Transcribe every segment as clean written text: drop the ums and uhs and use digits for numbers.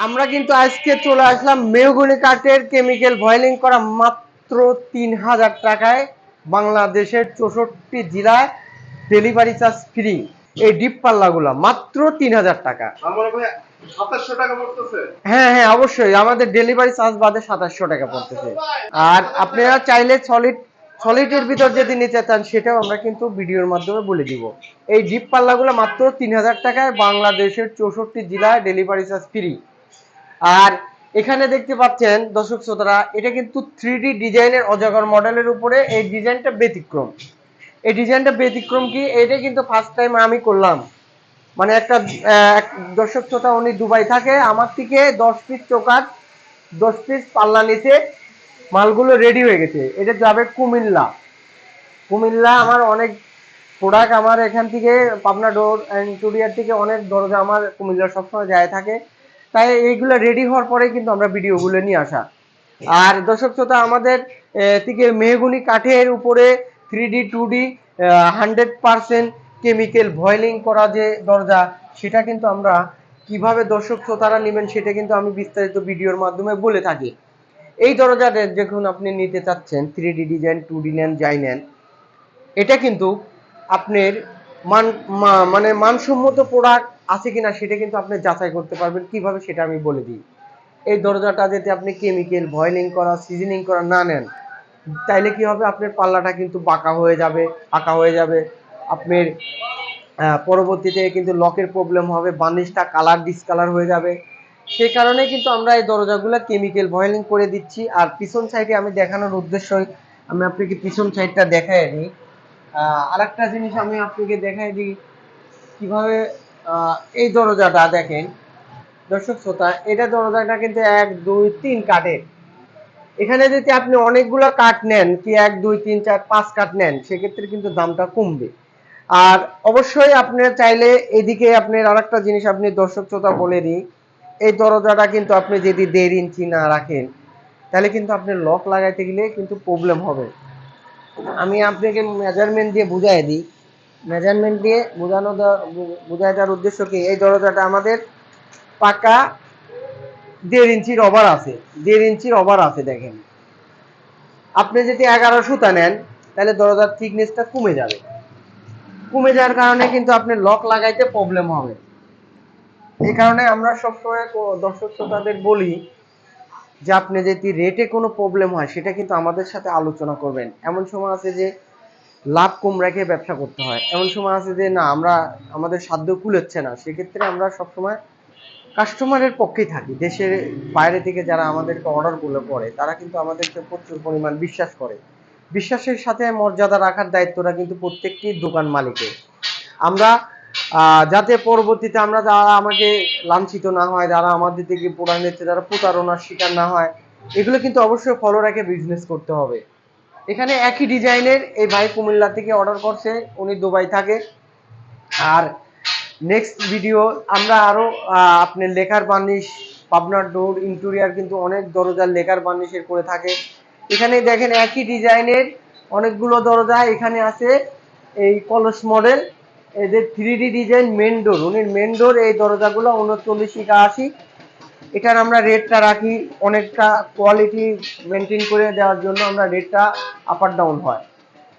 আমরা কিন্তু আজকে চলে আসলাম মেহগনি কাঠের কেমিক্যাল বয়েলিং করা মাত্র ৩,০০০ টাকায় বাংলাদেশের ৬৪ জেলায় ডেলিভারি চার্জ ফ্রি। এই ডিপ পাল্লাগুলো মাত্র ৩,০০০ টাকা। হ্যাঁ হ্যাঁ, অবশ্যই আমাদের ডেলিভারি চার্জ বাদে ২৭০০ টাকা পড়তেছে। আর আপনারা চাইলে সলিডের ভিতর যদি নিতে চান সেটাও আমরা কিন্তু ভিডিওর মাধ্যমে বলে দিব। এই ডিপ পাল্লাগুলো মাত্র ৩,০০০ টাকায় বাংলাদেশের ৬৪ জেলায় ডেলিভারি চার্জ ফ্রি। আর এখানে দেখতে পাচ্ছেন দর্শক শ্রোতারা, এটা কিন্তু 3D ডিজাইনের অজগর মডেলের উপরে। এই ডিজাইনটা ব্যতিক্রম। এই ডিজাইনটা ব্যতিক্রম কি, এটা কিন্তু ফার্স্ট টাইম আমি করলাম। মানে একটা দর্শক শ্রোতা, উনি দুবাই থাকে, আমার থেকে 10 পিস চোকার 10 পিস পাল্লা নিতে মালগুলো রেডি হয়ে গেছে। এটা যাবে কুমিল্লা। কুমিল্লা আমার অনেক প্রোডাক্ট আমার এখান থেকে পাবনা ডোর অ্যান্ড কুরিয়ার থেকে অনেক দরজা আমার কুমিল্লা সবসময় যায় থাকে। তাই এইগুলো রেডি হওয়ার পরে কিন্তু আমরা ভিডিওগুলো নিয়ে আসা। আর দর্শক শ্রোতা, আমাদের থেকে মেহগনি কাঠের উপরে 3D 2D 100% কেমিক্যাল বয়েলিং করা যে দরজা, সেটা কিন্তু আমরা কিভাবে দর্শক শ্রোতারা নেবেন সেটা কিন্তু আমি বিস্তারিত ভিডিওর মাধ্যমে বলে থাকি। এই দরজাটা যখন আপনি নিতে চাচ্ছেন 3D ডিজাইন 2D নেন যাই নেন, এটা কিন্তু আপনার মানে মানসম্মত প্রোডাক্ট আছে কিনা সেটা কিন্তু আপনি যাচাই করতে পারবেন। কিভাবে সেটা আমি বলে দিই। এই দরজাটা যদি আপনি কেমিক্যাল বয়েলিং করা সিজনিং করা না নেন, তাইলে কি হবে, আপনার পাল্লাটা কিন্তু বাঁকা হয়ে যাবে, আঁকা হয়ে যাবে। আপনার পরবর্তীতে কিন্তু লকের প্রবলেম হবে, বার্নিশটা কালার ডিসকালার হয়ে যাবে। সেই কারণে কিন্তু আমরা এই দরজাগুলো কেমিক্যাল বয়েলিং করে দিচ্ছি। আর পিছন সাইডে আমি দেখানোর উদ্দেশ্যই আমি আপনাকে পিছন সাইডটা দেখাই দিই। আরেকটা জিনিস আমি আপনাকে দেখাই দিই কিভাবে। এই দরজাটা দেখেন দর্শক শ্রোতা, এটা দরজাটা কিন্তু 1 2 3 কাঠের। এখানে যদি আপনি অনেকগুলো কাঠ নেন, কি 1 2 3 4 5 কাঠ নেন, সেক্ষেত্রে কিন্তু দামটা কমবে। আর অবশ্যই আপনি চাইলে এদিকে আপনার আরেকটা জিনিস আপনি দর্শক শ্রোতা বলে দিই, এই দরজাটা কিন্তু আপনি যদি 1.5 ইঞ্চি না রাখেন, তাহলে কিন্তু আপনার লক লাগাইতে গেলে কিন্তু প্রবলেম হবে। আমি আপনাকে মেজারমেন্ট দিয়ে বুঝাই দিই। মেজারমেন্ট দিয়ে বোঝায় দেওয়ার উদ্দেশ্য কি, এই দরজাটা আমাদের পাকা 1.5 ইঞ্চির ওভার আছে। 1.5 ইঞ্চির ওভার আছে দেখেন। আপনি যদি 11 সুতা নেন, তাহলে দরজার থিকনেসটা কমে যাবে। কমে যাওয়ার কারণে কিন্তু আপনি লক লাগাইতে প্রবলেম হবে। এই কারণে আমরা সবসময় দর্শক শ্রোতাদের বলি যে আপনি যদি রেটে কোনো প্রবলেম হয় সেটা কিন্তু আমাদের সাথে আলোচনা করবেন। এমন সময় আছে যে লাভ কম রেখে ব্যবসা করতে হয়, এমন সময় আছে যে না আমরা আমাদের সাধ্য কুলাচ্ছে না, সেক্ষেত্রে আমরা সবসময় কাস্টমারের পক্ষেই থাকি। দেশের বাইরে থেকে যারা আমাদেরকে অর্ডারগুলো করে তারা কিন্তু আমাদেরকে প্রচুর পরিমাণ বিশ্বাস করে। বিশ্বাসের সাথে মর্যাদা রাখার দায়িত্বটা কিন্তু প্রত্যেকটি দোকান মালিকের। আমরা যাতে পরবর্তীতে আমরা যারা আমাকে লাঞ্ছিত না হয়, যারা আমাদের থেকে প্রোডাক্ট নিচ্ছে, যারা প্রতারণার শিকার না হয়, এগুলো কিন্তু অবশ্যই ফলো রেখে বিজনেস করতে হবে। এখানে একই ডিজাইনের এই ভাই কুমিল্লা থেকে অর্ডার করছে, উনি দুবাই থাকে। আর নেক্সট ভিডিও আমরা আরো আপনার লেকার বার্নিশ, পাবনার ডোর ইন্টেরিয়র কিন্তু অনেক দরজার লেকার বার্নিশের করে থাকে। এখানে দেখেন একই ডিজাইনের অনেকগুলো দরজা এখানে আছে। এই কলস মডেল, এদের 3D ডিজাইন মেন ডোর, উনি মেন ডোর এই দরজাগুলো 39 80। এটার আমরা রেটটা রাখি অনেকটা কোয়ালিটি মেনটেন করে দেওয়ার জন্য, আমরা রেটটা আপ আর ডাউন হয়।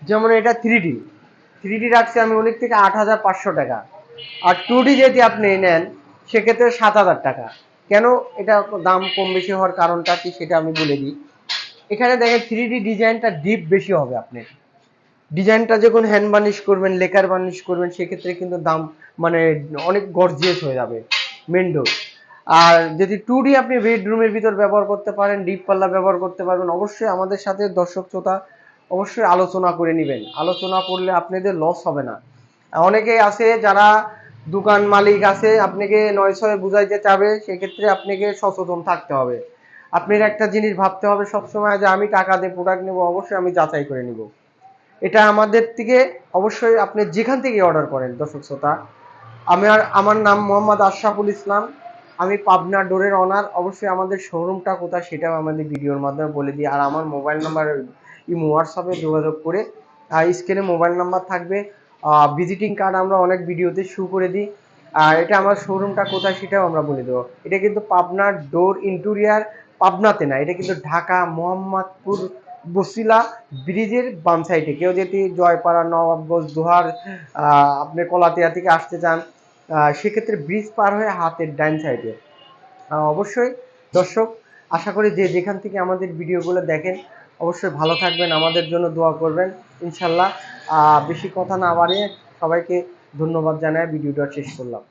যেমন এটা 3D রাখছি আমি অনেক থেকে 8,500 টাকা। আর 2D যদি আপনি নেন সেক্ষেত্রে 7,000 টাকা। কেন এটা দাম কম বেশি হওয়ার কারণটা কি সেটা আমি বলে দিই। এখানে দেখেন 3D ডিজাইনটা ডিপ বেশি হবে। আপনি ডিজাইনটা যখন হ্যান্ড বার্নিশ করবেন, লেকার বার্নিশ করবেন, সেক্ষেত্রে কিন্তু দাম মানে অনেক গর্জিয়াস হয়ে যাবে মেন ডোর। আর যদি 2D আপনি বেডরুমের ভিতর ব্যবহার করতে পারেন, ডিপ পাল্লা ব্যবহার করতে পারবেন, অবশ্যই আমাদের সাথে দর্শক শ্রোতা অবশ্যই আলোচনা করে নেবেন। আলোচনা করলে আপনাদের লস হবে না। অনেকেই আছে যারা দোকান মালিক আছে, আপনাকে 900 বুঝাইতে চাবে, সেক্ষেত্রে আপনাকে সচেতন থাকতে হবে। আপনার একটা জিনিস ভাবতে হবে সবসময় যে আমি টাকা দিয়ে প্রোডাক্ট নেবো, অবশ্যই আমি যাচাই করে নিব। এটা আমাদের থেকে অবশ্যই আপনি যেখান থেকে অর্ডার করেন দর্শক শ্রোতা। আমার নাম মোহাম্মদ আশরাফুল ইসলাম, আমি পাবনা ডোরের অনার। অবশ্যই আমাদের শোরুমটা কোথায় সেটাও আমাদের ভিডিওর মাধ্যমে বলে দিই। আর আমার মোবাইল নাম্বার ইমো হোয়াটসঅ্যাপে যোগাযোগ করে, স্ক্রিনে মোবাইল নাম্বার থাকবে। ভিজিটিং কার্ড আমরা অনেক ভিডিওতে শো করে দিই। আর এটা আমার শোরুমটা কোথায় সেটাও আমরা বলে দেবো। এটা কিন্তু পাবনার ডোর ইন্টেরিয়ার, পাবনাতে না, এটা কিন্তু ঢাকা মোহাম্মদপুর বসিলা ব্রিজের বাম সাইডে। কেউ যদি জয়পাড়া, নবাবগঞ্জ, দোহার, আপনি কলাতিয়া থেকে আসতে চান, সেক্ষেত্রে ব্রিজ পার হয়ে হাতের ডাইন সাইডে। অবশ্যই দর্শক, আশা করি যে যেখান থেকে আমাদের ভিডিওগুলো দেখেন অবশ্যই ভালো থাকবেন, আমাদের জন্য দোয়া করবেন ইনশাল্লাহ। বেশি কথা না বাড়িয়ে সবাইকে ধন্যবাদ জানাই ভিডিওটা শেষ করলাম।